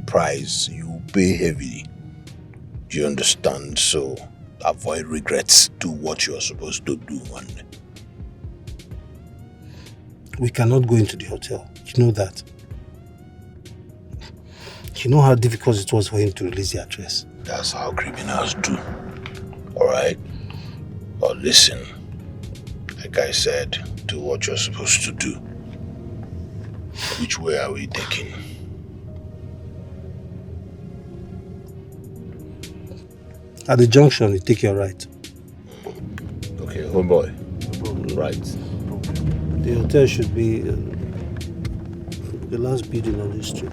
price, you pay heavily. Do you understand? So avoid regrets. Do what you're supposed to do, man. We cannot go into the hotel. You know that. You know how difficult it was for him to release the address. That's how criminals do. Alright? But listen, like I said, do what you're supposed to do. Which way are we taking? At the junction, you take your right. Okay, homeboy. Right. The hotel should be the last building on this street.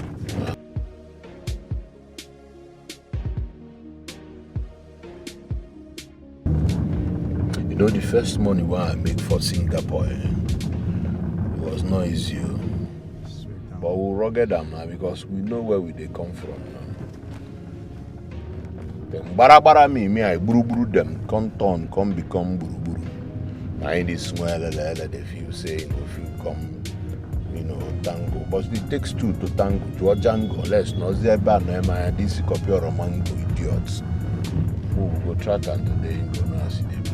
You know, the first money I make for Singapore, it was not easy. But we'll rugged them now because we know where they come from now. Bara me, I buru them, come turn, come become buru. I this smell they feel saying if you come, tango. But it takes two to tango, to a Django, less no zeba no my this copy or mango idiots. Who will go track and today in gonna see them.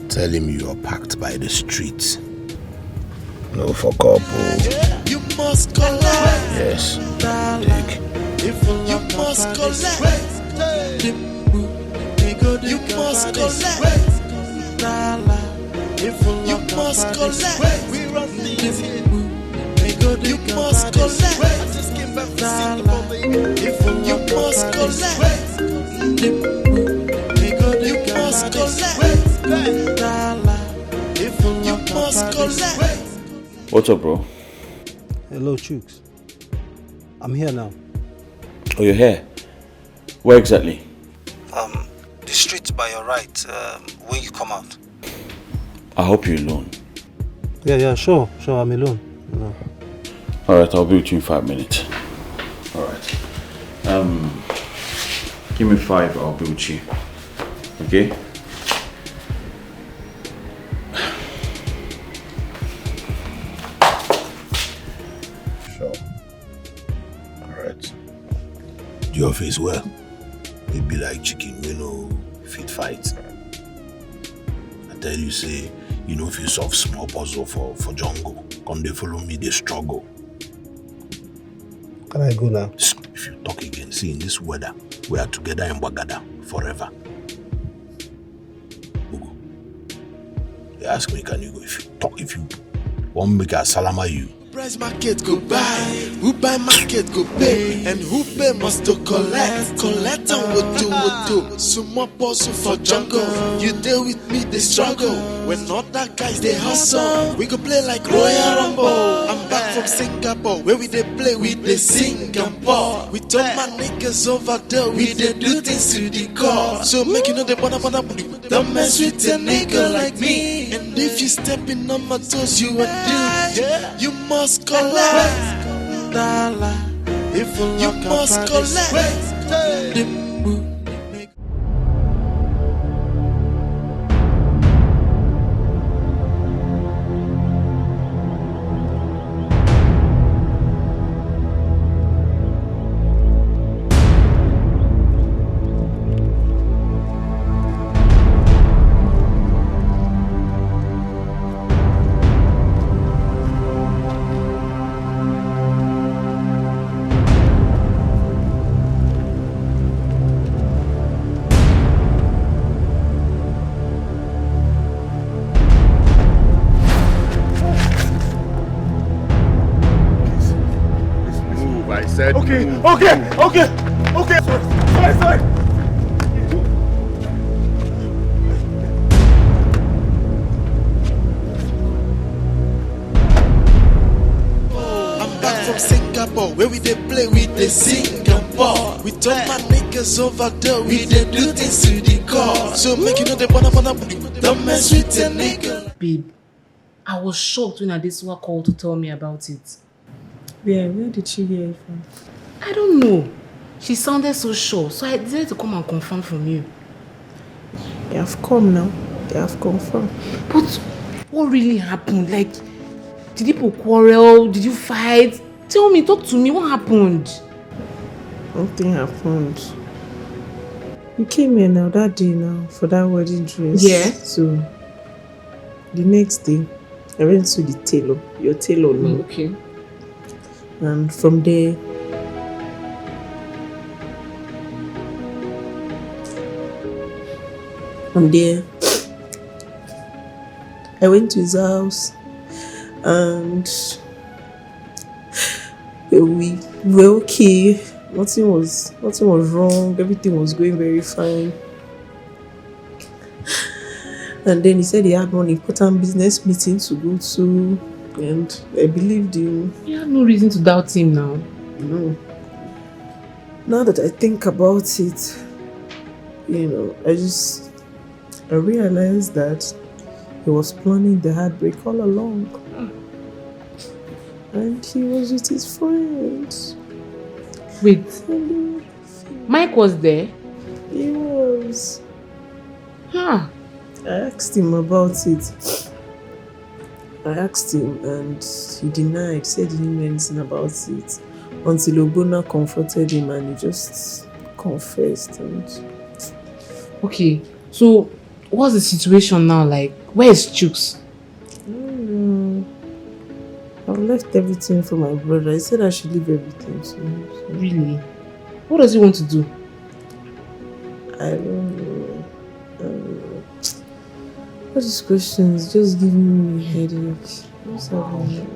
Tell him you are packed by the streets. No fuck up. You must collect. Yes. Take. You must collect. You must collect. You must collect. We run things here. You must collect. I just came back from Singapore, baby. You must collect. You must collect. You must collect. What's up, bro? Hello, Chooks. I'm here now. Oh, you're here? Where exactly? The street by your right, when you come out. I hope you're alone. Yeah, sure, I'm alone. No. Alright, I'll be with you in 5 minutes. Alright. Give me 5, I'll be with you. Okay? Your face well. It be like chicken, fit fight. I tell you, say, if you solve small puzzle for jungle, come they follow me, they struggle. Can I go now? If you talk again, see, in this weather, we are together in Bagada forever. Ugo. They ask me, can you go? If you want me to salama you. Price market go buy, who buy market go pay, and who pay must to collect. Collect and what do. Sumo puzzle for jungle. You deal with me, they struggle. When other guys they hustle, we go play like Royal Rumble. I'm back from Singapore, where we they play, we they sing and ball. We told my niggas over there, we they do things to the core. So make you know they wanna don't mess with a nigga like me. And if you stepping on my toes, you a dude. You must collect. You must collect. Okay. Sorry. I'm back from Singapore, where we dey play, we dey sing and ball. With all my niggas over there, we dey do things to the core. So make you know the wanna don't mess with a nigga. Babe, I was shocked when Adesua called to tell me about it. Where did she hear it from? I don't know. She sounded so sure, so I decided to come and confirm from you. They have come now. They have confirmed. But what really happened? Like, did people quarrel? Did you fight? Tell me, talk to me, what happened? Nothing happened. You came here now that day now for that wedding dress. Yeah. So the next day, I went to the tailor, your tailor now. Okay. And from there, I went to his house and we were okay. Nothing was wrong. Everything was going very fine. And then he said he had one important business meeting to go to, and I believed him. You have no reason to doubt him now. No. Now that I think about it, I realized that he was planning the heartbreak all along. And he was with his friends. Wait, Mike was there? He was. Huh. I asked him about it. I asked him and he denied, said he didn't know anything about it. Until Obona confronted him and he just confessed. Okay, so what's the situation now like? Where is Chooks? I don't know. I've left everything for my brother. He said I should leave everything to him. So. Really? What does he want to do? I don't know. All these questions just giving me a headache. What's happening?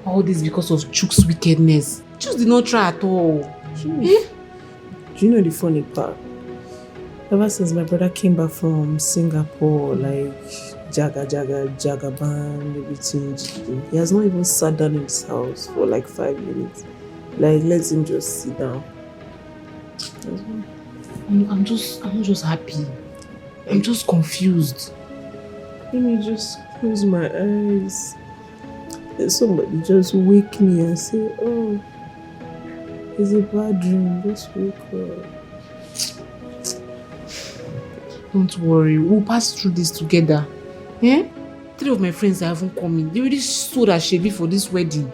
All this because of Chooks' wickedness. Chooks did not try at all. Eh? Do you know the funny part? Ever since my brother came back from Singapore, like Jagaban, everything, he has not even sat down in his house for like 5 minutes. Like, let him just sit down. I'm not just happy. I'm just confused. Let me just close my eyes. And somebody just wake me and say, oh, it's a bad dream, just wake up. Don't worry, we'll pass through this together. Eh? 3 of my friends are even coming. They already sold a shabby for this wedding.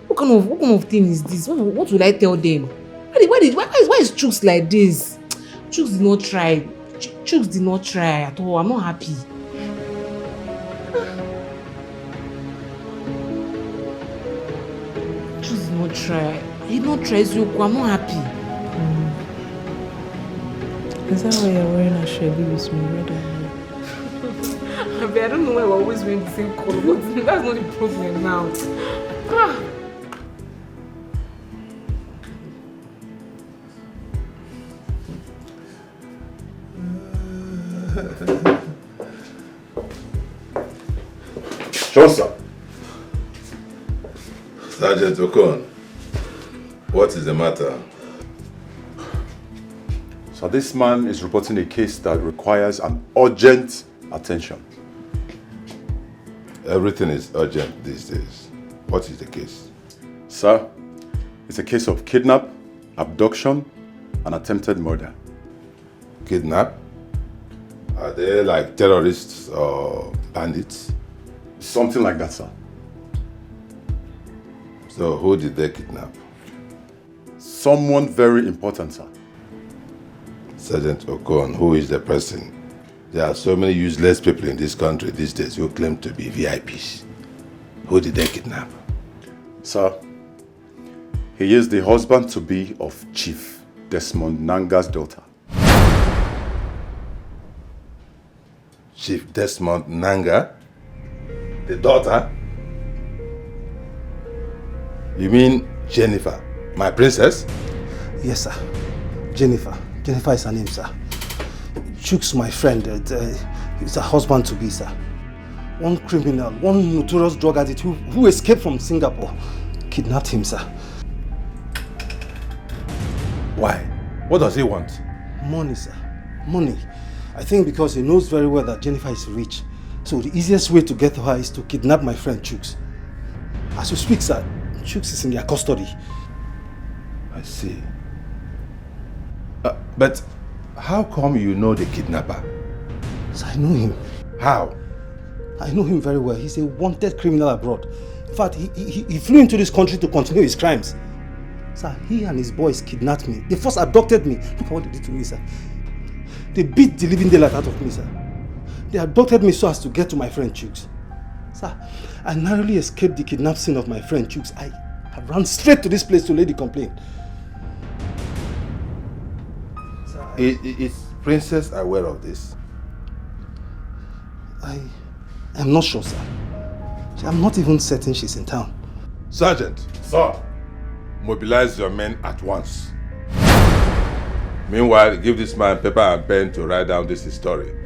What kind of thing is this? What will I tell them? Why is Chooks like this? Chooks did not try. Chooks did not try at all. I'm not happy. Chooks did not try. He did not try, Zoko. I'm not happy. Is that why you're wearing a shabby with me, red and I don't know why we're always wearing the same color, but that's not the problem now. Johnson. Sergeant Okon, what is the matter? So this man is reporting a case that requires an urgent attention. Everything is urgent these days. What is the case? Sir, it's a case of kidnap, abduction, and attempted murder. Kidnap? Are they like terrorists or bandits? Something like that, sir. So who did they kidnap? Someone very important, sir. Sergeant Okon, who is the person? There are so many useless people in this country these days who claim to be VIPs. Who did they kidnap? Sir, he is the husband-to-be of Chief Desmond Nanga's daughter. Chief Desmond Nanga? The daughter? You mean Jennifer, my princess? Yes, sir. Jennifer. Jennifer is her name, sir. Chooks, my friend, is her husband-to-be, sir. One criminal, one notorious drug addict who escaped from Singapore. kidnapped him, sir. Why? What does he want? Money, sir. Money. I think because he knows very well that Jennifer is rich. So the easiest way to get to her is to kidnap my friend Chooks. As you speak, sir, Chooks is in their custody. I see. But how come you know the kidnapper? Sir, I know him. How? I know him very well. He's a wanted criminal abroad. In fact, he flew into this country to continue his crimes. Sir, he and his boys kidnapped me. They first abducted me. Look at what they did to me, sir. They beat the living daylight out of me, sir. They abducted me so as to get to my friend Chooks. Sir, I narrowly escaped the kidnap scene of my friend Chooks. I have run straight to this place to lay the complaint. Sir, is Princess aware of this? I am not sure, sir. I'm not even certain she's in town. Sergeant. Sir. Mobilize your men at once. Meanwhile, give this man paper and pen to write down this story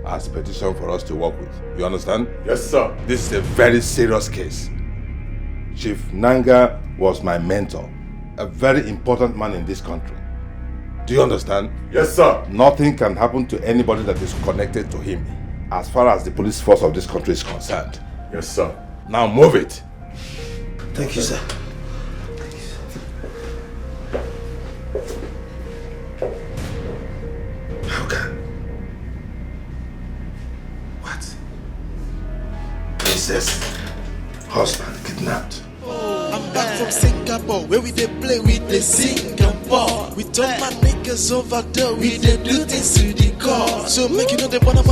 as petition for us to work with. You understand? Yes, sir. This is a very serious case. Chief Nanga was my mentor, a very important man in this country. Do you understand? Yes, sir. Nothing can happen to anybody that is connected to him as far as the police force of this country is concerned. Yes, sir. Now move it. Thank you, sir. How can? What? Princess, husband kidnapped. I'm back from Singapore, where we dey play with the Singapore. We told my niggas over there, we dey do things to the core. So make you know they wanna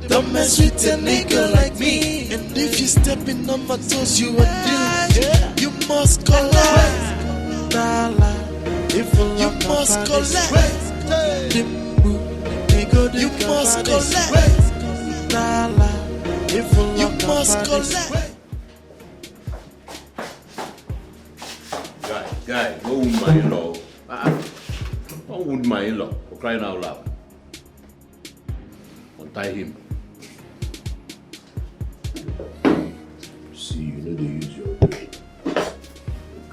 don't mess with a nigga like me. And if you stepping on my toes, you a dude. You must collect. You must collect. You must collect. You must collect. Guy, no wound my in-law. No wound my in-law, for crying out loud. Untie him. See, you know they use your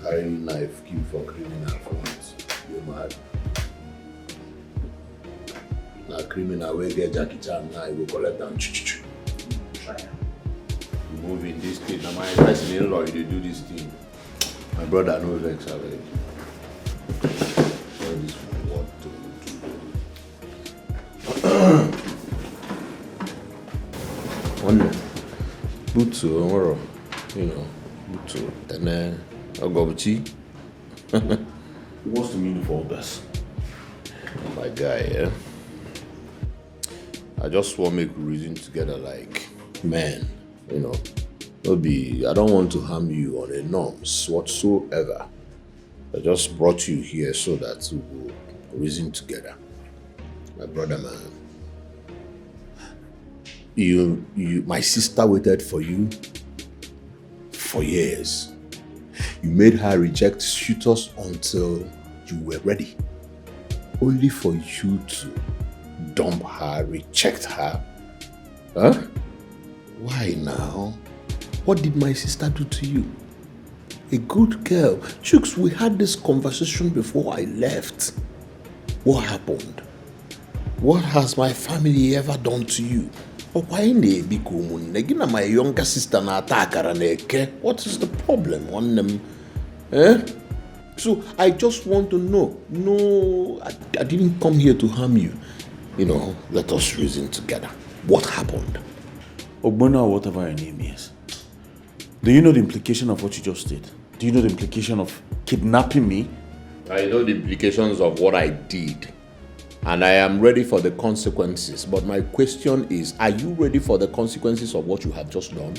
carry knife, keep for criminal front. You mad? Now criminal will get Jackie Chan now, he will collect them. You move in this state, now my advice in-law, you do this thing. My brother knows Rex already. So this is what to do. One Butsu, tomorrow, you know, Butsu. And then I'll go with you. What's the meaning of all this? My guy, yeah. I just want to make reason together like men, you know. I don't want to harm you on a norms whatsoever. I just brought you here so that we will reason together. My brother, man. My sister waited for you for years. You made her reject suitors until you were ready. Only for you to dump her, reject her. Huh? Why now? What did my sister do to you? A good girl. Chooks, we had this conversation before I left. What happened? What has my family ever done to you? Why my younger sister na attack her? What is the problem on them? So I just want to know. No, I didn't come here to harm you. You know, let us reason together. What happened? Ogbonna or whatever your name is. Do you know the implication of what you just did? Do you know the implication of kidnapping me? I know the implications of what I did. And I am ready for the consequences. But my question is, are you ready for the consequences of what you have just done?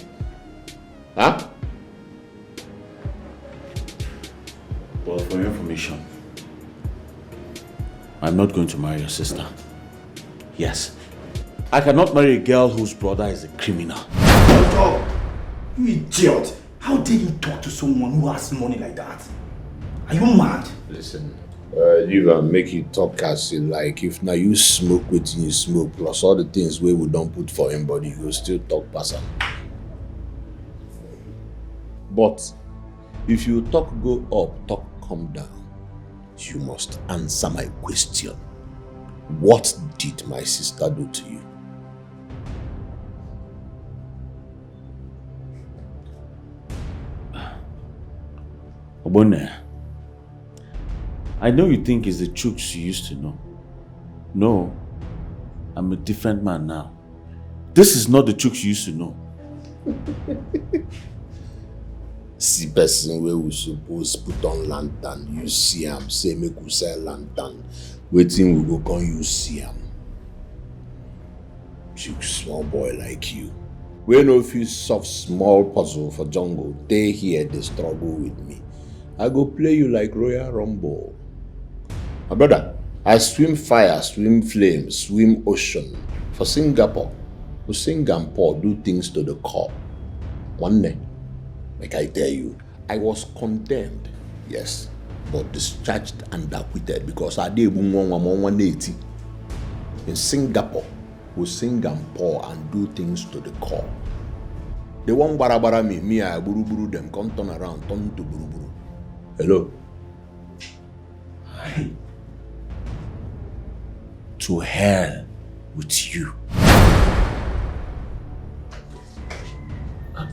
Huh? Well, for your information, I'm not going to marry your sister. Yes. I cannot marry a girl whose brother is a criminal. Oh, you idiot! How dare you talk to someone who has money like that? Are you mad? Listen, you can make it talk as you like. If now you smoke with you smoke, plus all the things we don't put for him, but you will still talk person. But If you talk go up, talk come down, you must answer my question. What did my sister do to you? Obone, I know you think it's the Chooks you used to know. No, I'm a different man now. This is not the Chooks you used to know. See person where we suppose put on lantern, you see him, say make we sell lantern. Waiting we go come you see him. You small boy like you. We know if you solve small puzzle for jungle, they here they struggle with me. I go play you like Royal Rumble. My brother, I swim fire, swim flame, swim ocean. For Singapore, we Singapore do things to the core. One day, like I tell you, I was condemned, yes, but discharged and acquitted because I did 180. In Singapore, we Singapore and do things to the core. They want barabara me I buru them, come turn around, turn to buru. Hello? Hi. To hell with you.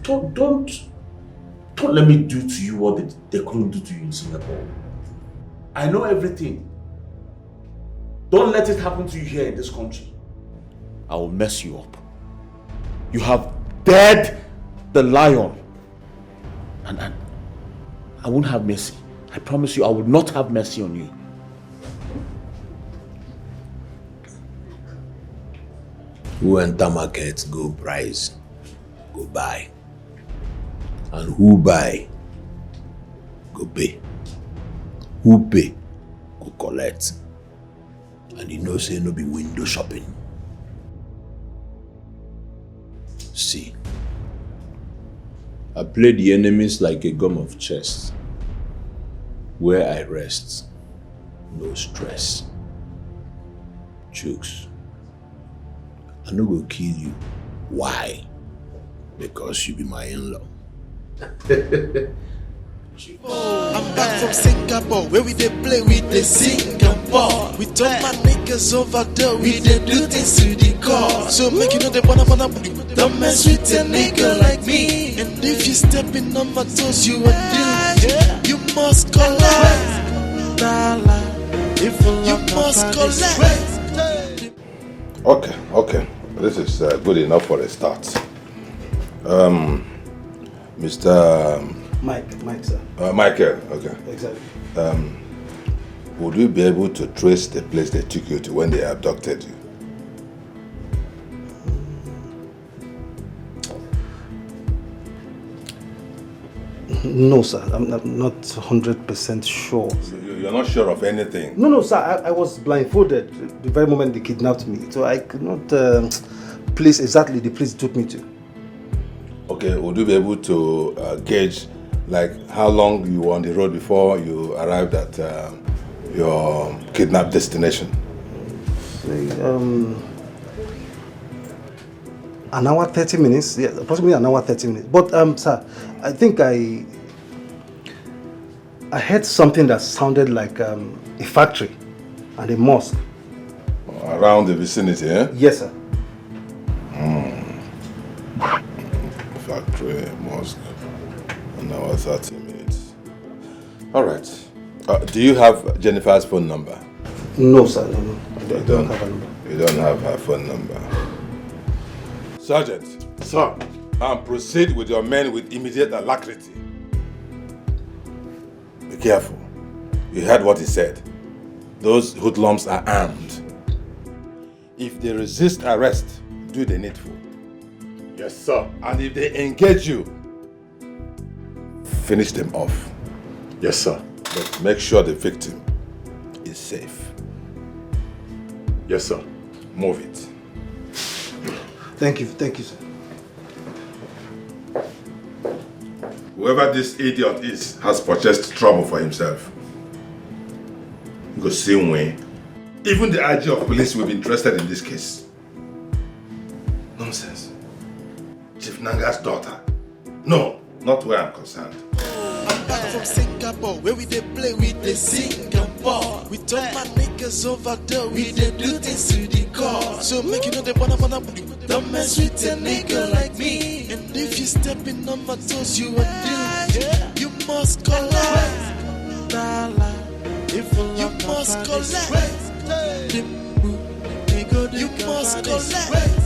Don't let me do to you what they couldn't do to you in Singapore. I know everything. Don't let it happen to you here in this country. I will mess you up. You have dared the lion. And I won't have mercy. I promise you I will not have mercy on you. Who enter market, go price, go buy. And who buy, go pay. Who pay, go collect. And you know say no be window shopping. See, I play the enemies like a game of chess. Where I rest, no stress. Chooks, I no go kill you. Why? Because you be my in-law. I'm back from Singapore, where we dey play with the Singapore. We told my niggas over there, we dey do things to the core. So make you know they wanna don't mess with a nigga like me. And if you stepping on my toes, you a dude. You must collect. You must collect. Okay. This is good enough for a start. Mr. Mike, sir. Michael, okay. Exactly. Would we be able to trace the place they took you to when they abducted you? No, sir. I'm not 100% sure. You're not sure of anything? No, sir. I was blindfolded the very moment they kidnapped me. So I could not place exactly the place they took me to. Okay, would you be able to gauge like how long you were on the road before you arrived at your kidnapped destination? Say, an hour 30 minutes, yeah, approximately an hour 30 minutes. But sir, I think I heard something that sounded like a factory and a mosque. Around the vicinity, eh? Yes, sir. Factory, mosque, an hour 30 minutes. All right. Do you have Jennifer's phone number? No, sir. No. I don't have a number. You don't have her phone number. Sergeant. Sir. Proceed with your men with immediate alacrity. Be careful. You heard what he said. Those hoodlums are armed. If they resist arrest, do the needful. Yes, sir. And if they engage you, finish them off. Yes, sir. But make sure the victim is safe. Yes, sir. Move it. Thank you, sir. Whoever this idiot is has purchased trouble for himself. Go same way. Even the IG of police will be interested in this case. Nonsense. Chief Nanga's daughter. No, not where I'm concerned. I'm back from Singapore, where we dey play with the Singapore. We told my niggas over there, we dey do things to the core. So make you know the wanna don't mess with a nigga like me. And if you stepping on my toes, you are doomed. You must collect. You must collect. You must collect.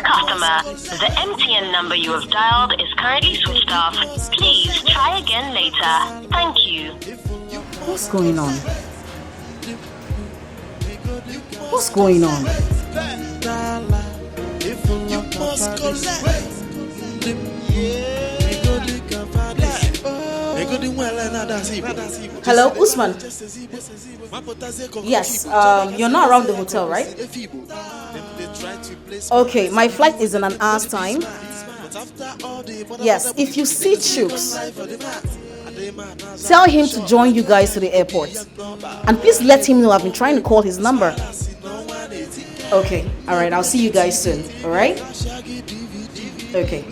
Customer, the MTN number you have dialed is currently switched off. Please try again later. Thank you. What's going on? What's going on? You must collect. Hello, Usman. Yes, you're not around the hotel, right? Okay, my flight is in an hour's time. Yes, if you see Chooks, tell him to join you guys to the airport. And please let him know I've been trying to call his number. Okay, alright, I'll see you guys soon, alright? Okay.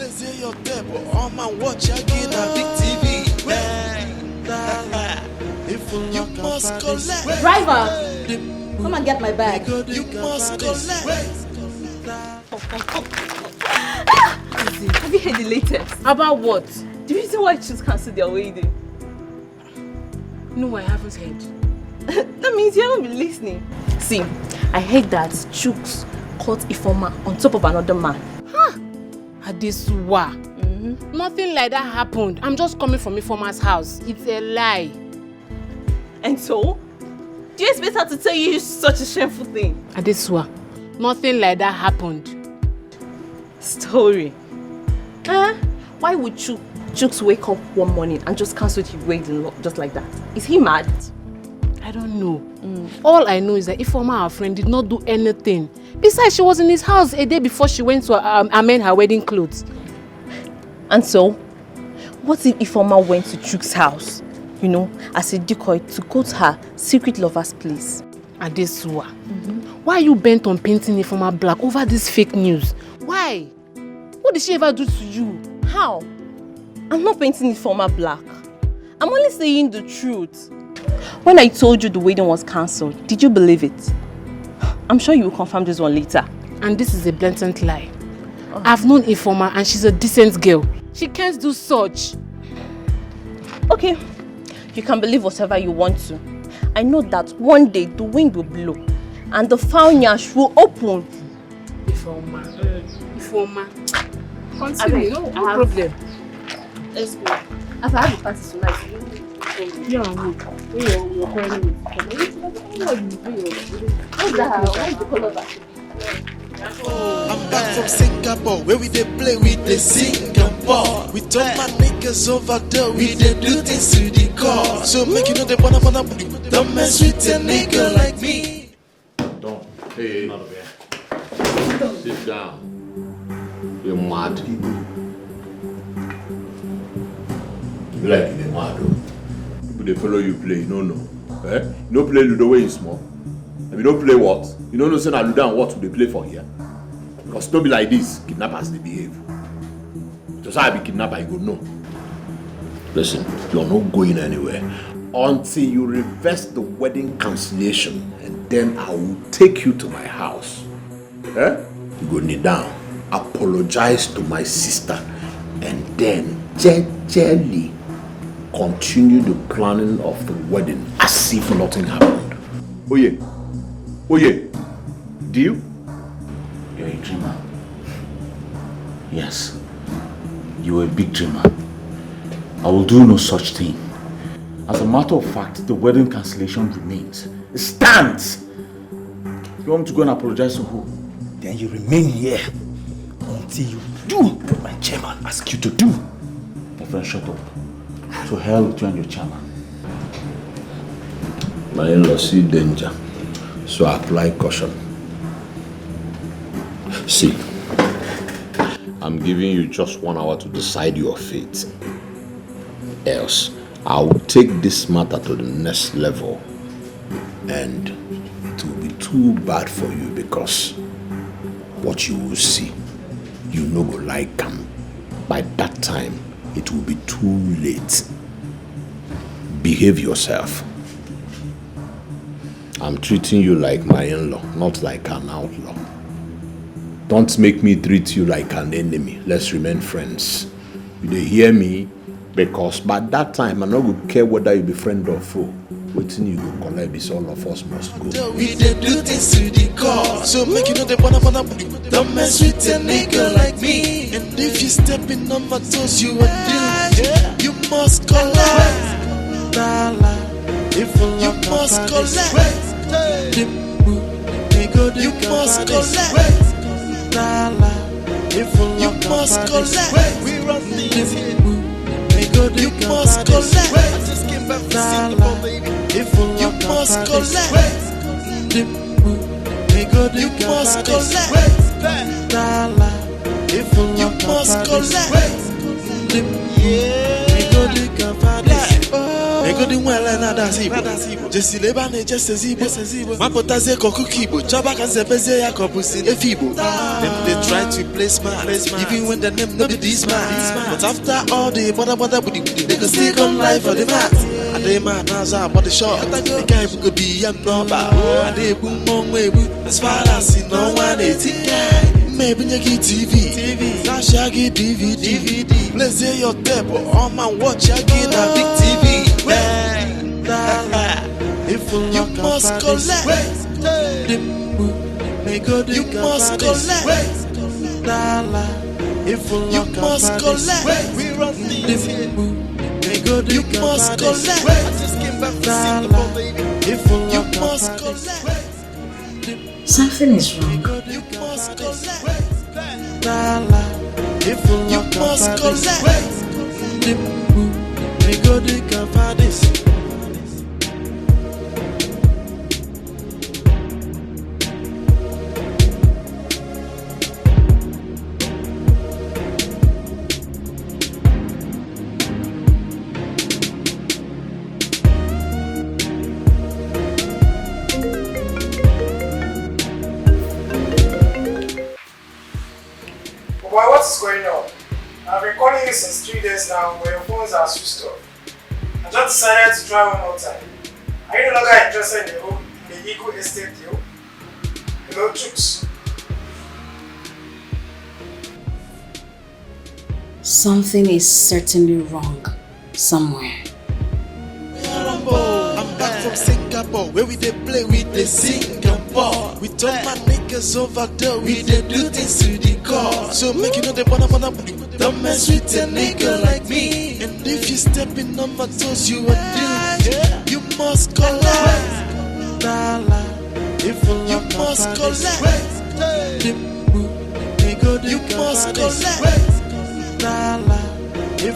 Driver, come and get my bag. You must collect. Have you heard the latest? About what? The reason why Chooks cancelled their wedding. No, I haven't heard. That means you haven't been listening. See, I heard that Chooks caught Ifeoma on top of another man. Huh? Adesua. Nothing like that happened. I'm just coming from Ifeoma's house. It's a lie. And so? Do you expect her to tell you such a shameful thing? Adesua, nothing like that happened. Story. Why would Chooks wake up one morning and just cancel his wedding just like that? Is he mad? I don't know. All I know is that Ifeoma, our friend, did not do anything. Besides, she was in his house a day before she went to amend her wedding clothes. And so, what if Ifeoma went to Chooks' house, you know, as a decoy to go to her secret lover's place? Adesua, why are you bent on painting Ifeoma black over this fake news? Why? What did she ever do to you? How? I'm not painting Ifeoma black. I'm only saying the truth. When I told you the wedding was cancelled, did you believe it? I'm sure you will confirm this one later. And this is a blatant lie. I've known Ifeoma and she's a decent girl. She can't do such. Okay, you can believe whatever you want to. I know that one day the wind will blow and the foul nyash will open. Ifeoma. Continue, no problem. Let's go. As I have a party tonight, you're calling what's the color back? I'm back from Singapore, where we dey play with the Singapore. We told my niggas over there, we dey do things to the core. So make you know the wanna don't mess with a nigga like me. Don't. Hey, not over here. Sit down. You're mad. You like it, mad. People they follow you play, no. Eh? You don't play Ludo way you small. If you don't play what? You don't know say Ludo and what do they play for here? Because don't be like this, kidnappers they behave. Just how I be kidnapper, you go no. Listen, you're not going anywhere until you reverse the wedding cancellation, and then I will take you to my house. Eh? You go kneel down, apologize to my sister, and then gently continue the planning of the wedding as if nothing happened. Oh yeah, deal? You're a dreamer. Yes, you're a big dreamer. I will do no such thing. As a matter of fact, the wedding cancellation remains. It stands. You want me to go and apologize to who? Then you remain here until you do what my chairman asks you to do. My friend, shut up. To hell with you and your chairman. My in-law see danger, so I apply caution. See, I'm giving you just 1 hour to decide your fate. Else, I will take this matter to the next level, and it will be too bad for you because what you will see, you no go like them. By that time, it will be too late. Behave yourself. I'm treating you like my in-law, not like an outlaw. Don't make me treat you like an enemy. Let's remain friends. You dey hear me? Because by that time, I no go care whether you be friend or foe. Waiting you go collect this, all of us must go. We dey do things to the core. So make you know the wanna don't mess with a nigga like me. And if you step in on my toes, you are doomed. You must collect. You must collect. You must collect. You must collect. We run things here. You must collect. I just came back from Singapore, baby. You must collect. You must collect. You must collect. Ego di mwele na dazibo Jesi leba ne jese zibo Mapotaze koku kibo Chaba kan sepeze ya kopusi efibo Them they try to play smart Even when the name no be this man But after all the bother booty They can still come live for the mat I dey man naza body shot The guy who could be a number I dey boom on way As far as you know one it's maybe you get TV, flash I get DVD. Let's say your table, all my watch I get a big TV. You must collect. You must collect. You must collect. We run things here. You must collect. I just came back from Singapore, baby. You must collect. Something is wrong. You must collect. You must collect. Boy, what's going on? I've been calling you since 3 days now, but your phones are switched off. I just decided to try one more time. Are you no longer interested in the Eagle Estate deal? Hello, Chooks. Something is certainly wrong somewhere. I'm back from Singapore, where we dey play with the Singapore. We told my niggas over there, we dey do things to the core. So make you know the wanna don't mess with a nigga like me. And if you step in on my toes, you are doomed. You must collect. You must collect. You must collect. You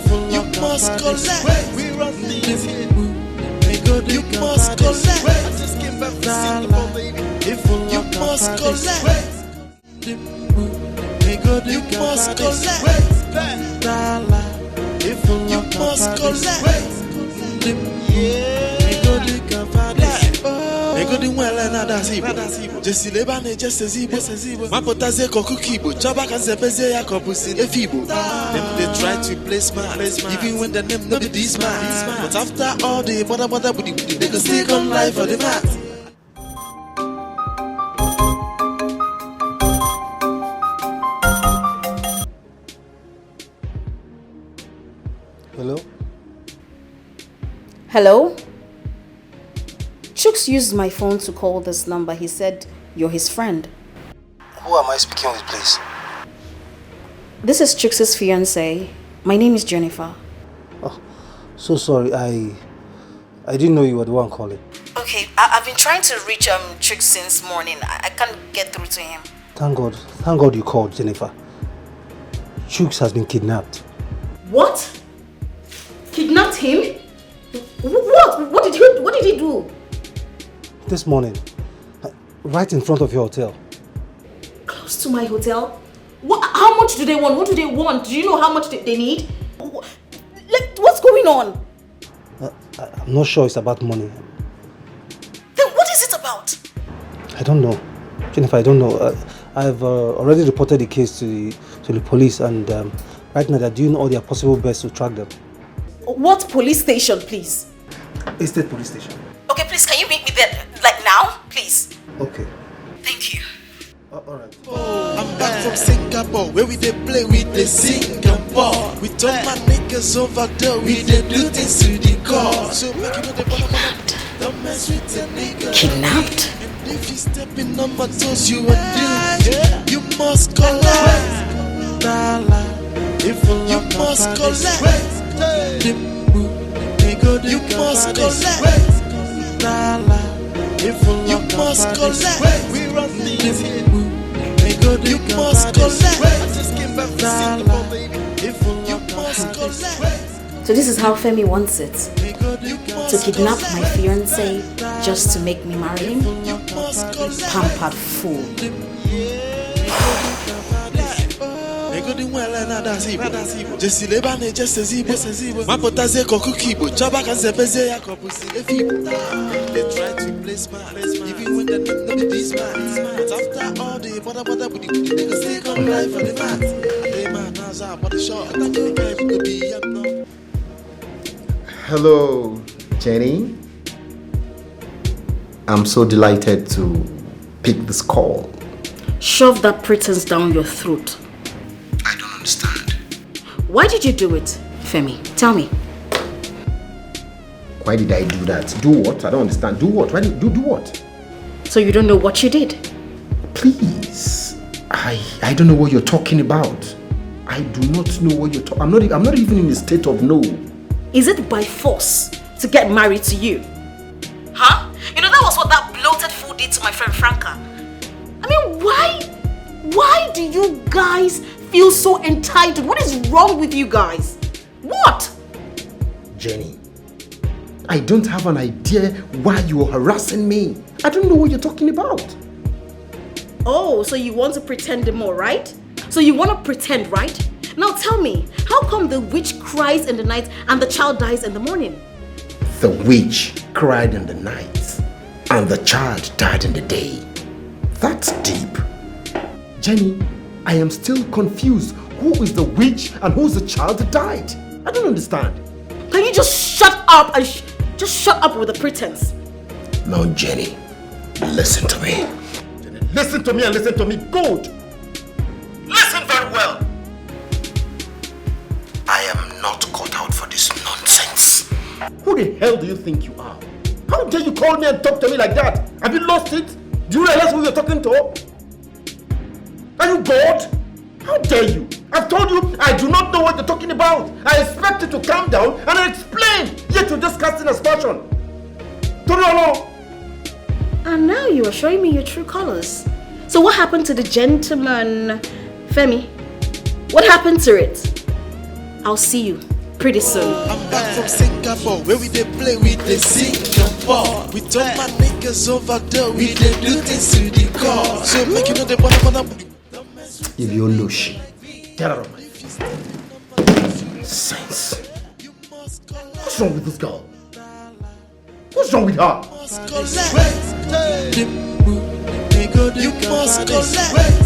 must collect. We run things here. You must collect. I just came back from Singapore, baby. You must collect. You must collect. You must collect. Ego di mwele na dazibo Jesi leba ne jese zibo Mapotaze koku kibo Chaba kan sepeze ya kopusi efibo Them they try to play smart Even when the name no be this man But after all the bother booty They can still come live for the mat. Hello? Hello? Chooks used my phone to call this number. He said you're his friend. Who am I speaking with, please? This is Chooks' fiancée. My name is Jennifer. Oh, so sorry. I didn't know you were the one calling. Okay, I've been trying to reach Chooks since morning. I can't get through to him. Thank God you called, Jennifer. Chooks has been kidnapped. What? Kidnapped him? What did he do? This morning, right in front of your hotel. Close to my hotel? How much do they want? What do they want? Do you know how much they need? What's going on? I'm not sure it's about money. Then what is it about? I don't know. Jennifer, I don't know. I've already reported the case to the police, and Right now, they're doing all their possible best to track them. What police station, please? Estate police station. Okay, please, can you meet me there, like now? Please. Okay. Thank you. Alright. I'm back from Singapore, where we dey play with the Singapore. We told my niggas over there, we dey do things to the core. So make you know the don't mess with the nigga. Kidnapped? And if you step in on my toes, you are doomed. You must collect. You must collect. You must collect. You must collect. We run things here. You must collect. I just came back from Singapore, baby. You must collect. So this is how Femi wants it. To kidnap my fiancé just to make me marry him? Pampered fool. Just lebane just zibo. Mapotaze kokukibo. Chaba kanzebeze ya kopusi efibo. They try to play smart, even when they know this man. But after all the bother with the they go stay on life for the mat. They man now are body short. That the guy could be no. Hello, Jenny. I'm so delighted to pick this call. Shove that pretense down your throat. I don't understand. Why did you do it, Femi? Tell me. Why did I do that? Do what? I don't understand. Do what? Why did you do what? So you don't know what you did? Please. I don't know what you're talking about. I do not know what you're talking about. I'm not even in a state of no. Is it by force to get married to you? Huh? You know that was what that bloated fool did to my friend Franca. I mean, why do you guys feel so entitled? What is wrong with you guys? What? Jenny, I don't have an idea why you're harassing me. I don't know what you're talking about. Oh, so you want to pretend more, right? So you want to pretend, right? Now tell me, how come the witch cries in the night and the child dies in the morning? The witch cried in the night and the child died in the day. That's deep. Jenny, I am still confused. Who is the witch and who's the child that died? I don't understand. Can you just shut up and just shut up with the pretense? No, Jenny, listen to me. Jenny, listen to me and listen to me good. Listen very well. I am not cut out for this nonsense. Who the hell do you think you are? How dare you call me and talk to me like that? Have you lost it? Do you realize who you're talking to? Are you God? How dare you? I've told you I do not know what you're talking about. I expect you to calm down and explain. Yet you're just casting aspersion. Don't. And now you are showing me your true colors. So what happened to the gentleman, Femi? What happened to it? I'll see you pretty soon. I'm back from Singapore, where we dey play with the Singapore. We told my niggas over there, we dey do things to the core. So make you know the bother. If you're lushy, get out of my face. Sense. What's wrong with this girl? What's wrong with her? You must collect.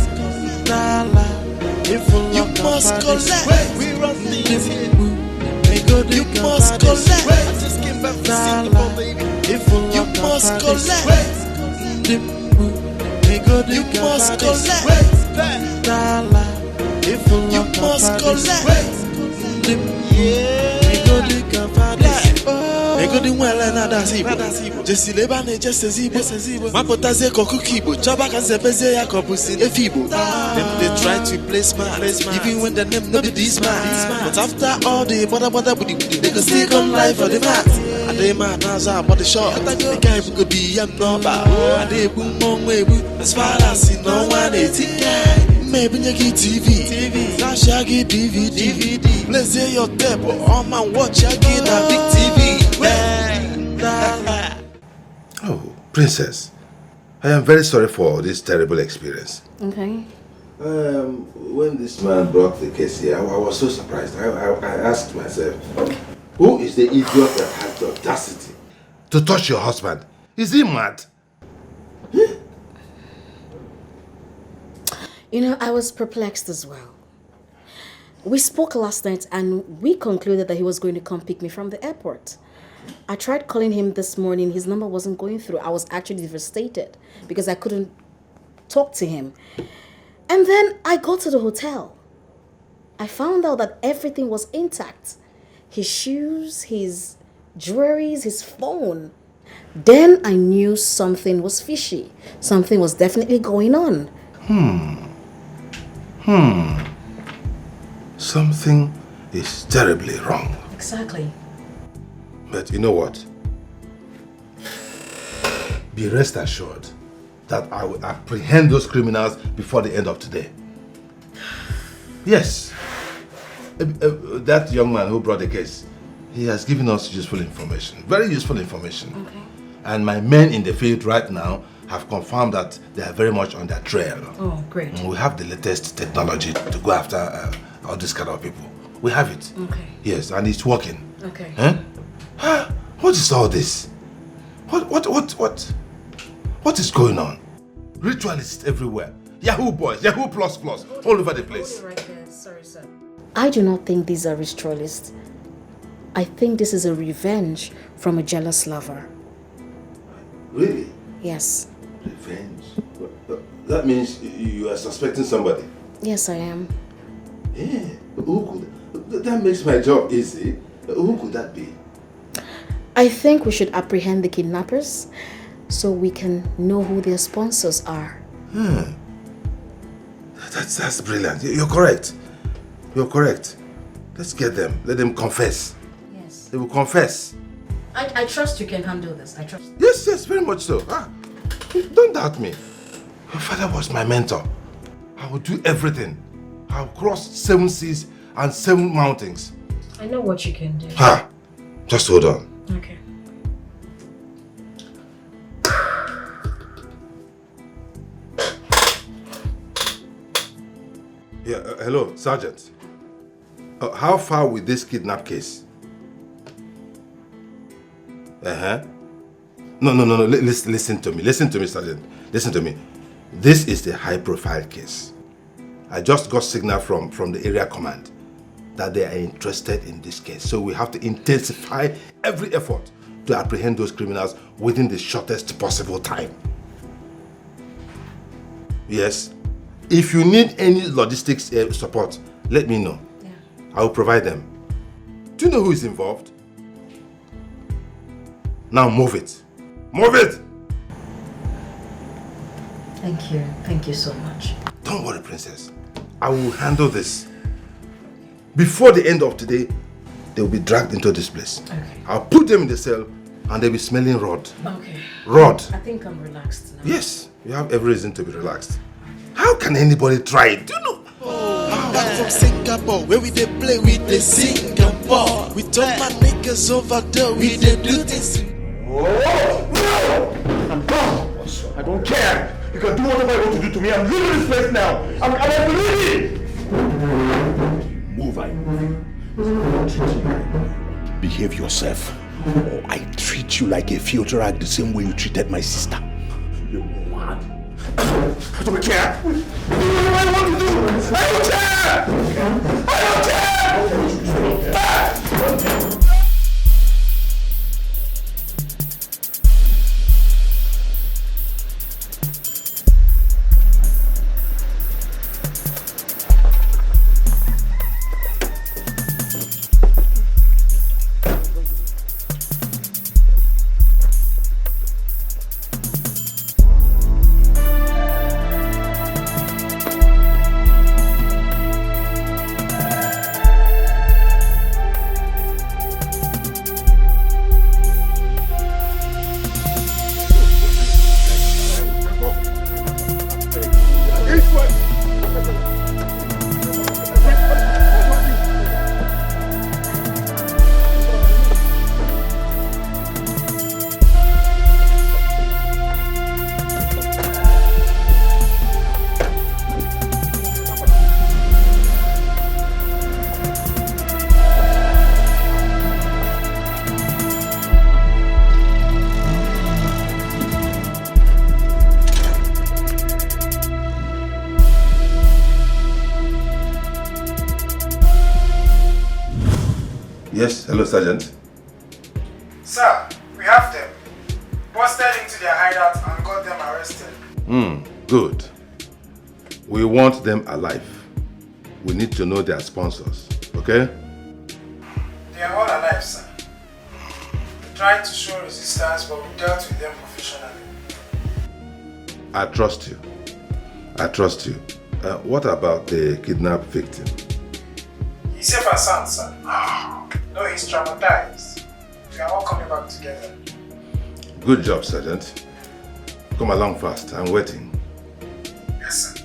You must collect. We run things here. You must collect. I just came back from Singapore, baby. You must collect. You must collect. You must collect. Egodi mwele na dazibo. Jesi lebane jesi zibo. Mapotaze kokukibo. Chaba kanzebeze ya kopusi efibo. Them they try to play smart, even when the name no be this man. But after all the bother they go stick on life for the mat. And they man now are body short. The guy could be young number. And they boom on way as far as you know one is it. Maybe you get TV, flash you get DVD. Let's say your tape or man watch you get a big TV. Oh, Princess, I am very sorry for this terrible experience. Okay. When this man brought the case here, I was so surprised. I asked myself, who is the idiot that has the audacity to touch your husband? Is he mad? You know, I was perplexed as well. We spoke last night and we concluded that he was going to come pick me from the airport. I tried calling him this morning. His number wasn't going through. I was actually devastated because I couldn't talk to him. And then I got to the hotel. I found out that everything was intact. His shoes, his jewelries, his phone. Then I knew something was fishy. Something was definitely going on. Something is terribly wrong. Exactly. But you know what? Be rest assured that I will apprehend those criminals before the end of today. Yes. That young man who brought the case, he has given us useful information. Very useful information. Okay. And my men in the field right now have confirmed that they are very much on their trail. Oh, great. And we have the latest technology to go after all these kind of people. We have it. Okay. Yes, and it's working. Okay. Huh? What is all this? What is going on? Ritualists everywhere. Yahoo boys, Yahoo plus, all over the place. Right there. Sorry, sir. I do not think these are ritualists. I think this is a revenge from a jealous lover. Really? Yes. Revenge? That means you are suspecting somebody? Yes, I am. Yeah. Who could? That makes my job easy. Who could that be? I think we should apprehend the kidnappers so we can know who their sponsors are. That's brilliant. You're correct. You're correct. Let's get them. Let them confess. Yes. They will confess. I trust you can handle this. I trust. Yes, very much so. Don't doubt me. Your father was my mentor. I will do everything. I'll cross 7 seas and 7 mountains. I know what you can do. Just hold on. Okay. Yeah, hello, Sergeant. How far with this kidnap case? No. Listen to me, Sergeant. Listen to me. This is the high-profile case. I just got signal from the area command that they are interested in this case. So we have to intensify every effort to apprehend those criminals within the shortest possible time. Yes. If you need any logistics support, let me know. Yeah. I will provide them. Do you know who is involved? Now move it. Move it! Thank you. Thank you so much. Don't worry, Princess. I will handle this. Before the end of today, they will be dragged into this place. Okay. I'll put them in the cell and they'll be smelling rod. Okay. Rod. I think I'm relaxed now. Yes, you have every reason to be relaxed. How can anybody try it? Do you know? Back from Singapore, where we dey play with the Singapore. We told my niggas over there, we dey do things. No! I'm done. I don't care. You can do whatever you want to do to me. I'm leaving this place now. I'm leaving. Move, behave yourself, or I treat you like a filter rag the same way you treated my sister. You're mad. I don't care. What do I want to do? I don't care. I don't care. Yes, hello, Sergeant. Sir, we have them. Busted into their hideout and got them arrested. Good. We want them alive. We need to know their sponsors, okay? They are all alive, sir. We tried to show resistance, but we dealt with them professionally. I trust you. I trust you. What about the kidnapped victim? He's safe and sound, sir. No, he's traumatized. We are all coming back together. Good job, Sergeant. Come along fast. I'm waiting. Yes, sir.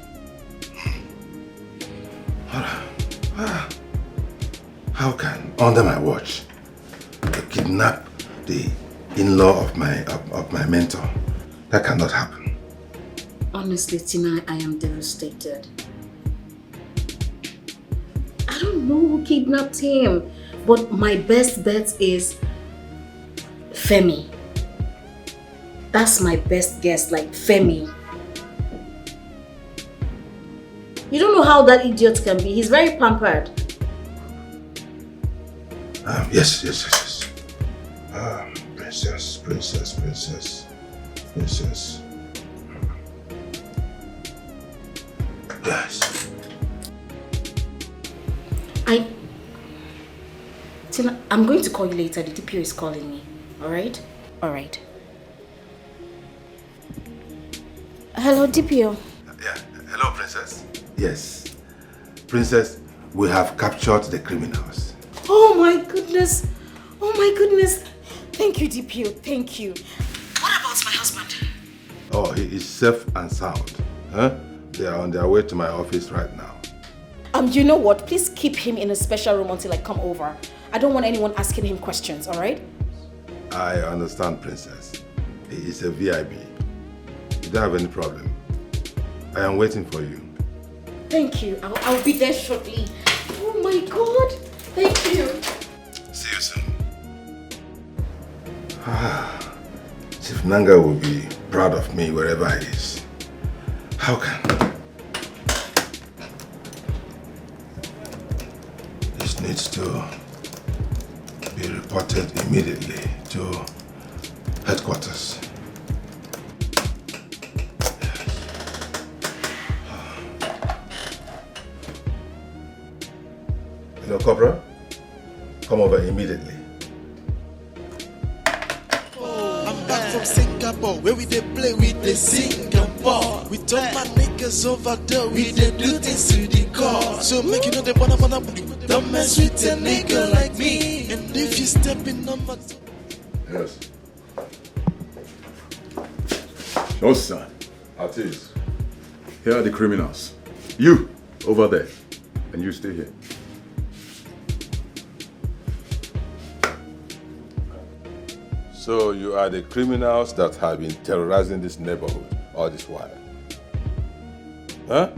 How can, under my watch, they kidnap the in-law of my mentor? That cannot happen. Honestly, Tina, I am devastated. I don't know who kidnapped him, but my best bet is Femi. That's my best guess, like Femi. You don't know how that idiot can be. He's very pampered. Yes. Princess. Yes. Tina, I'm going to call you later. The DPO is calling me. Alright? Alright. Hello, DPO. Yeah. Hello, Princess. Yes. Princess, we have captured the criminals. Oh my goodness. Oh my goodness. Thank you, DPO. Thank you. What about my husband? Oh, he is safe and sound. Huh? They are on their way to my office right now. You know what? Please keep him in a special room until I come over. I don't want anyone asking him questions, alright? I understand, Princess. He is a VIP. You don't have any problem. I am waiting for you. Thank you. I'll be there shortly. Oh my God. Thank you. See you soon. Chief Nanga will be proud of me wherever he is. How can... This needs to be reported immediately to headquarters. Hello, Cobra. Come over immediately. I'm back from Singapore, where we dey play with the Singapore. We told my niggas over there, we dey do things to the core. So make you know the wanna don't mess with a nigga like me. And if you step in on my... Yes. No, son. At ease. Here are the criminals. You, over there. And you stay here. So you are the criminals that have been terrorizing this neighborhood all this while? Huh?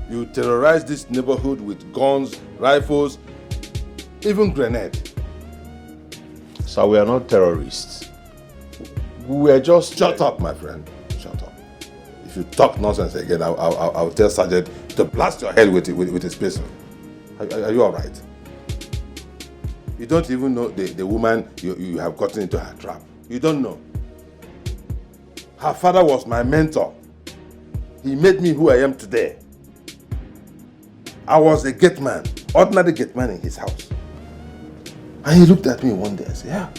You terrorize this neighborhood with guns, rifles, even grenade. So we are not terrorists. We are just... Shut up, my friend. Shut up. If you talk nonsense again, I'll tell Sergeant to blast your head with his pistol. Are you all right? You don't even know the woman you have gotten into her trap. You don't know. Her father was my mentor. He made me who I am today. I was a gate man, ordinary gate man in his house. And he looked at me one day and said, yeah,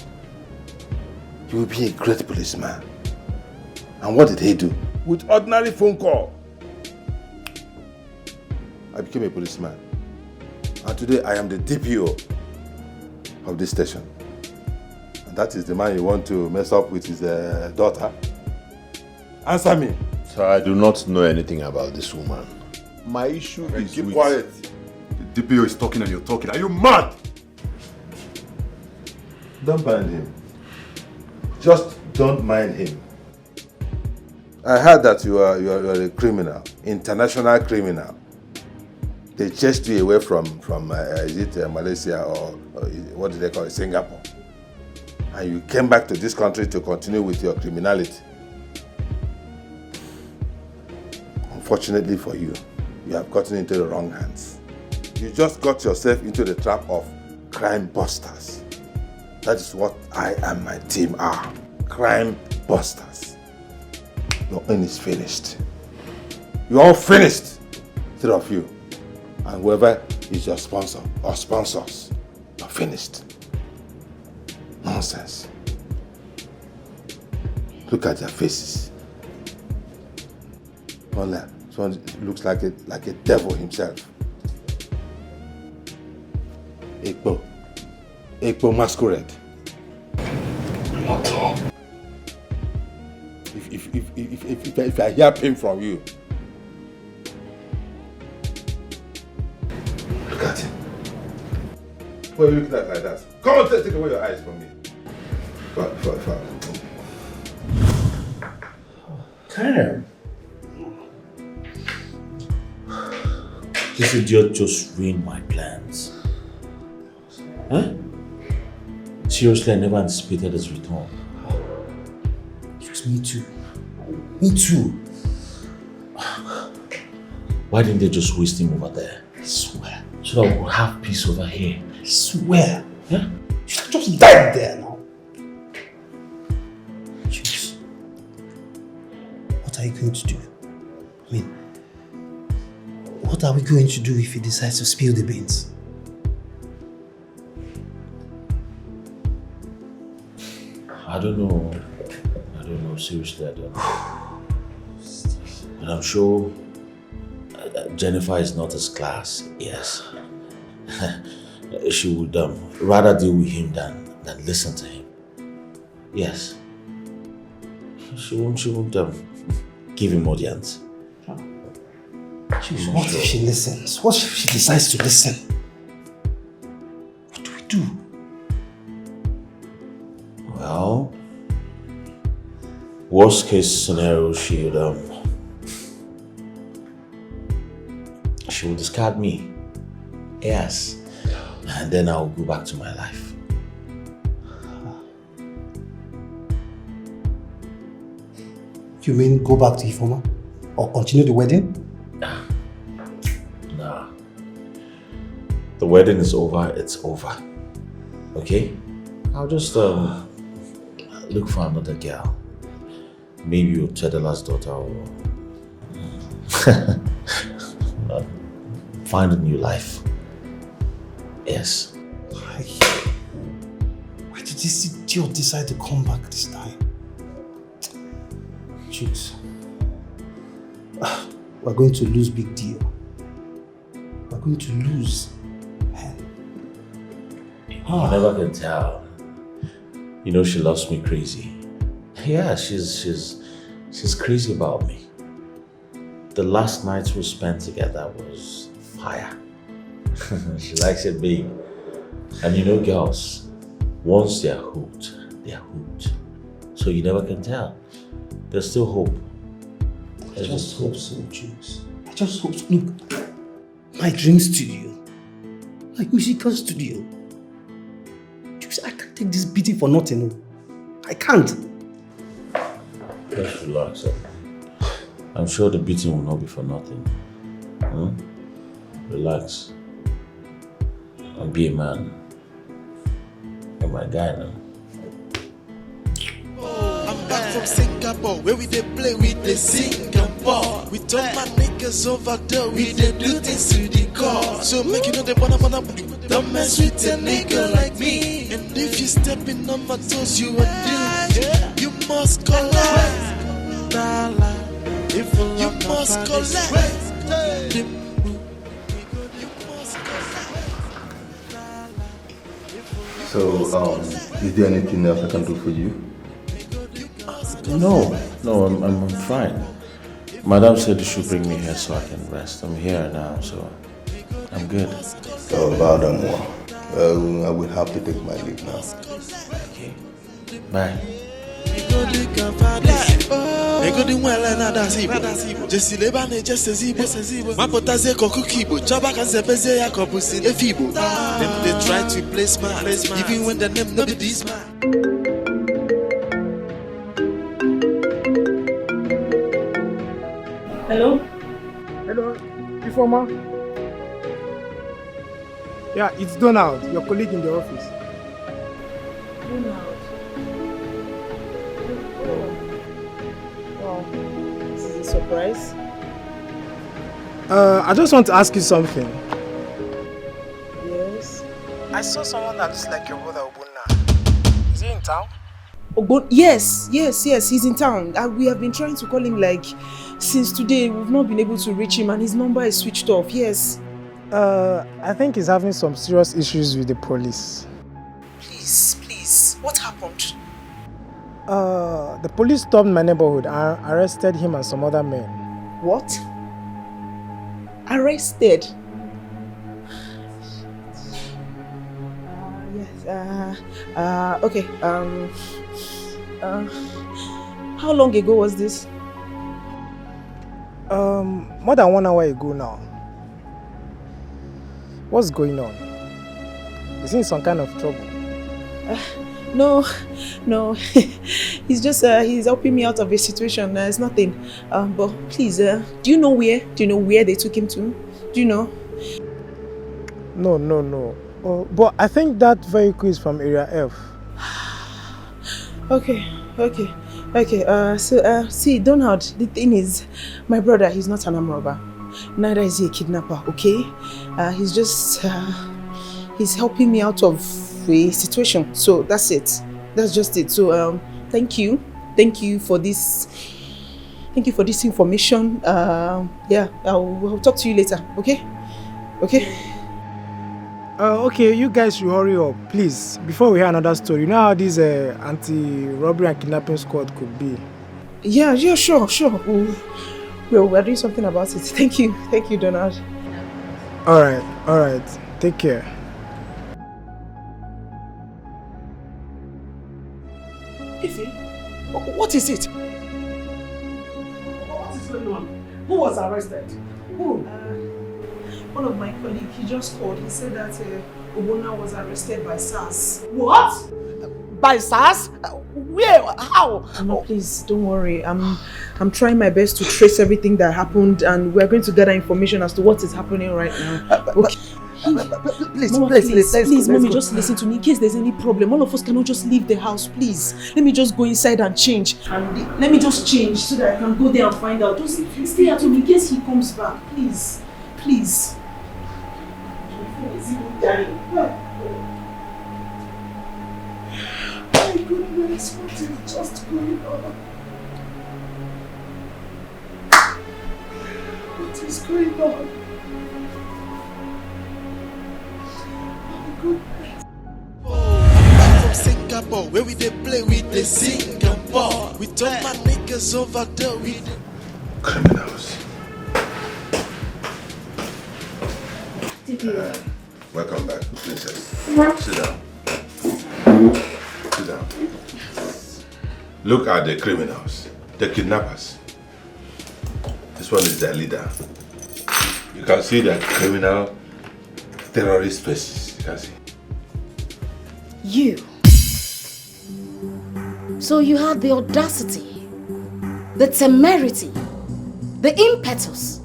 you will be a great policeman. And what did he do? With ordinary phone call, I became a policeman. And today I am the DPO of this station. And that is the man you want to mess up with his daughter? Answer me. Sir, I do not know anything about this woman. My issue is keep with... quiet. The DPO is talking and you're talking. Are you mad? Don't mind him. Just don't mind him. I heard that you are a criminal, international criminal. They chased you away from is it Malaysia or what do they call it, Singapore? And you came back to this country to continue with your criminality. Unfortunately for you, you have gotten into the wrong hands. You just got yourself into the trap of crime busters. That is what I and my team are. Crime busters. Your end is finished. You're all finished. 3 of you. And whoever is your sponsor or sponsors, you're finished. Nonsense. Look at their faces. One looks like a devil himself. Ekpo masquerade. Not all. If I hear pain from you, look at him. Why are you looking at like that? Come on, take away your eyes from me. Damn. This idiot just ruined my plans. Huh? Seriously, I never anticipated his return. Just me too. Me too. Why didn't they just waste him over there? I swear. So that we'll have peace over here. I swear. Yeah? You should just died there now. Jeez. What are you going to do? I mean, what are we going to do if he decides to spill the beans? I don't know. Seriously, I don't know. But I'm sure Jennifer is not his class, yes. She would rather deal with him than listen to him. Yes. She won't give him audience. What if she listens? What if she decides to listen? What do we do? Well, worst case scenario, she will discard me. Yes. And then I'll go back to my life. You mean go back to Ifoma? Or continue the wedding? Nah. The wedding is over, it's over. Okay? I'll just look for another girl. Maybe your Chedala's daughter or find a new life. Yes. Why did this idiot decide to come back this time? Jeez. We're going to lose big deal. We're going to lose. You never can tell. You know she loves me crazy. Yeah, she's crazy about me. The last nights we spent together was fire. She likes it big. And you know girls, once they're hooked, they're hooked. So you never can tell. There's still hope. I just hope so, Jules. I just hope so. Look, my dream studio, my musical studio. Jules, I can't take this beating for nothing. I can't. Just relax. I'm sure the beating will not be for nothing. Relax. And be a man. You're my guy now. I'm back from Singapore, where we dey play with the Singapore. We told my niggas over there, we dey do things to the core. So make you know the wanna don't mess with a nigga like me. And if you stepping on my toes, you are doomed. You must collect. You must collect. So, is there anything else I can do for you? No, I'm fine. Madam said you should bring me here so I can rest. I'm here now, so I'm good. Oh, pardon moi. I will have to take my leave now. Okay. Bye. Egodi nwele na dasibo Jesi leba ne jese zibo Mapotaze koku kibo Chaba kan sepeze ya kopusi efibo Them they try to play smart Even when the name no be this man. Hello? Hello, Ifoma. Yeah, it's Donald, your colleague in the office. Donald. Wow. This is a surprise. I just want to ask you something. Yes. I saw someone that looks like your brother Obunna. Is he in town? Yes, he's in town. We have been trying to call him like since today. We've not been able to reach him and his number is switched off, yes. I think he's having some serious issues with the police. Please, what happened? The police stormed my neighborhood and arrested him and some other men. What? Arrested? Yes, okay, how long ago was this? More than 1 hour ago now. What's going on? Is he in some kind of trouble? No. He's just he's helping me out of a situation. It's nothing. But please, do you know where? Do you know where they took him to? Do you know? No. But I think that vehicle is from Area F. Okay. So see, Donald, the thing is, my brother, he's not an armed robber. Neither is he a kidnapper, okay? He's just, he's helping me out of a situation. So that's it. That's just it. So thank you for this. Thank you for this information. Yeah, I'll talk to you later, okay? Okay, you guys should hurry up, please, before we hear another story. You know how this anti-robbery and kidnapping squad could be? Yeah, sure. We're doing something about it. Thank you, Donald. Alright, take care. Ify, what is it? What is going on? Who was arrested? Who? One of my colleagues, he just called. He said that Obunna was arrested by SARS. What? By SARS? Where? How? No, please, don't worry. I'm trying my best to trace everything that happened, and we're going to gather information as to what is happening right now. Okay. Please, Mommy, just listen to me. In case there's any problem, all of us cannot just leave the house, please. Let me just go inside and change. And let me just change so that I can go there and find out. Just stay at home in case he comes back, please. My goodness, what is just going on? What is going on? My goodness. From Singapore, where we dey play with the Singapore. We told my niggas over there with criminals. Welcome back, princess. Sit down. Look at the criminals, the kidnappers. This one is their leader. You can see the criminal terrorist faces. You can see. You. So you had the audacity, the temerity, the impetus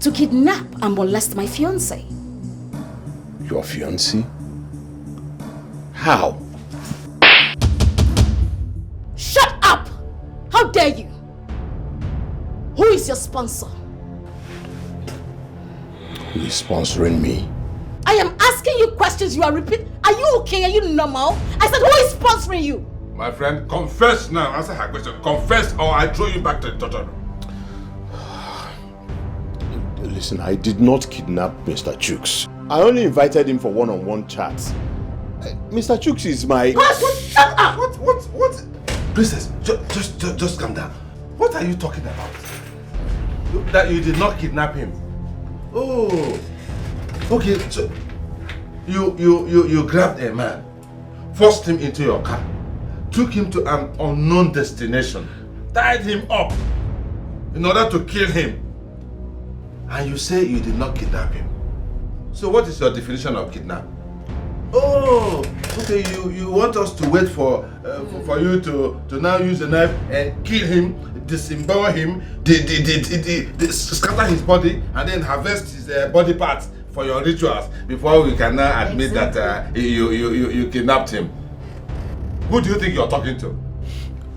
to kidnap and molest my fiancé. Your fiancé? How? Shut up! How dare you? Who is your sponsor? Who is sponsoring me? I am asking you questions you are repeating. Are you okay? Are you normal? I said, who is sponsoring you? My friend, confess now. Answer her question. Confess or I throw you back to the torture room. Listen, I did not kidnap Mr. Chooks. I only invited him for one-on-one chats. Mr. Chooks is my... Shut up! What? Princess, just calm down. What are you talking about? That you did not kidnap him? Oh, okay. So you grabbed a man, forced him into your car, took him to an unknown destination, tied him up in order to kill him, and you say you did not kidnap him. So what is your definition of kidnap? Oh, okay. You want us to wait for you to now use a knife and kill him, disembowel him, scatter his body, and then harvest his body parts for your rituals before we can now admit that you kidnapped him. Who do you think you're talking to?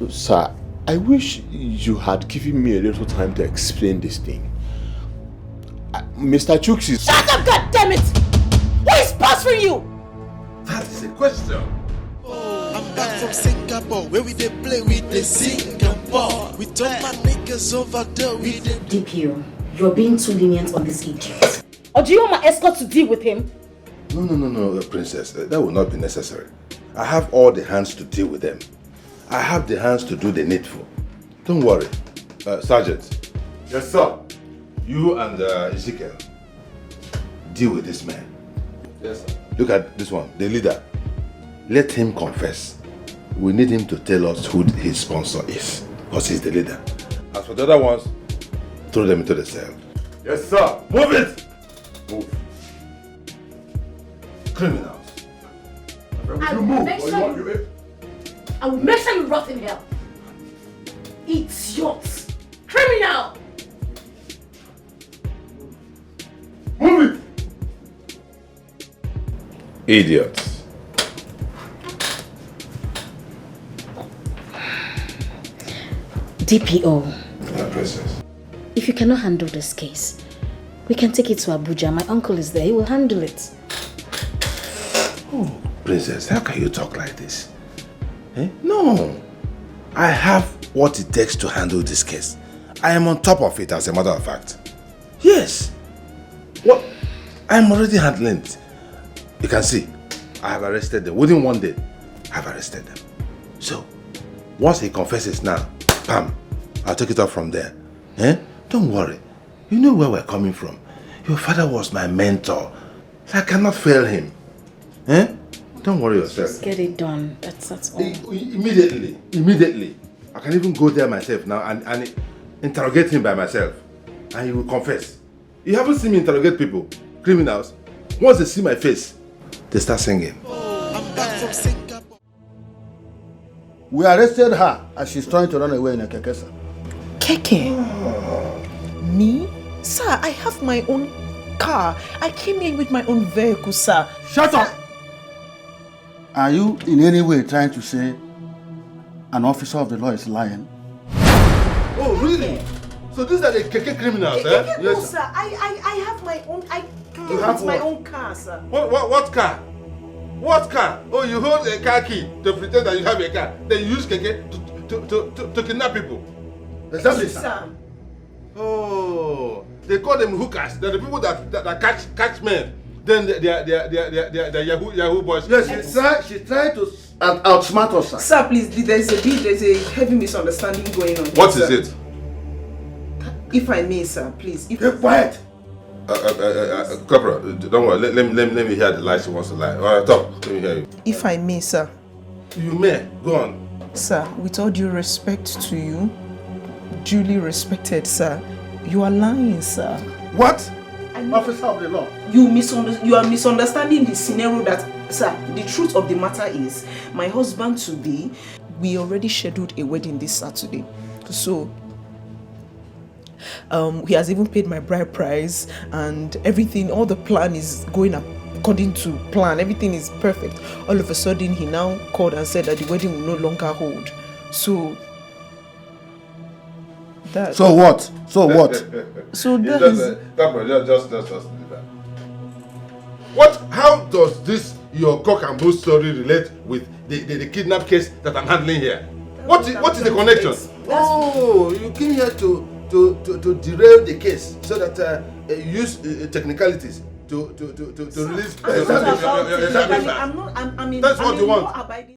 Sir, I wish you had given me a little time to explain this thing. Mr. Chooks is... Shut up, goddammit! Who is sponsoring you? That is a question. I'm back from Singapore, where we dey play with the Singapore. We took my niggas over there with the DPO, you're being too lenient on this idiot. Or do you want my escort to deal with him? No, Princess. That will not be necessary. I have all the hands to deal with them. I have the hands to do the needful. Don't worry. Sergeant. Yes, sir. You and Ezekiel, deal with this man. Yes, sir. Look at this one, the leader. Let him confess. We need him to tell us who his sponsor is, because he's the leader. As for the other ones, throw them into the cell. Yes, sir. Move it! Move. Criminals. I will make sure you rot in hell. Idiot! Criminal! Move it! Idiots. DPO. Princess. If you cannot handle this case, we can take it to Abuja. My uncle is there. He will handle it. Oh, Princess, how can you talk like this? Eh? No. I have what it takes to handle this case. I am on top of it, as a matter of fact. Yes. What? I'm already handling it. You can see, I have arrested them. Within one day, I've arrested them. So, once he confesses now, bam, I'll take it up from there. Eh? Don't worry. You know where we're coming from. Your father was my mentor. I cannot fail him. Eh? Don't worry yourself. Just get it done. That's all. Immediately. I can even go there myself now and interrogate him by myself. And he will confess. You haven't seen me interrogate people, criminals. Once they see my face, they start singing. I'm back from Singapore. We arrested her as she's trying to run away in a keke, sir. Keke? Me? Sir, I have my own car. I came in with my own vehicle, sir. Shut up! Are you in any way trying to say an officer of the law is lying? Oh, really? So these are the keke criminals, eh? No, sir. I have my own. I came with my own car, sir. What car? What car? Oh, you hold a car key to pretend that you have a car. Then you use keke to kidnap people. Exactly, sir. Oh, they call them hookers. They're the people that catch men. Then they're Yahoo boys. Yes, she tried to outsmart us, sir. Sir, please, there's a heavy misunderstanding going on. What is it? If I may, sir, please. Keep quiet. Corporal, don't worry. Let me hear the lies she wants to lie. All right, talk. Let me hear you. If I may, sir. You may. Go on. Sir, with all due respect to you, duly respected, sir, you are lying, sir. What? Officer of the law. You are misunderstanding the scenario that, sir, the truth of the matter is, my husband-to-be, we already scheduled a wedding this Saturday. So, he has even paid my bride price and everything, all the plan is going up according to plan. Everything is perfect. All of a sudden, he now called and said that the wedding will no longer hold. So what? So what? So that just leave that. What? How does this your cock and bull story relate with the kidnap case that I'm handling here? What is the connection? Oh, you came here to derail the case so that you use technicalities to release. I'm not. That's what you want.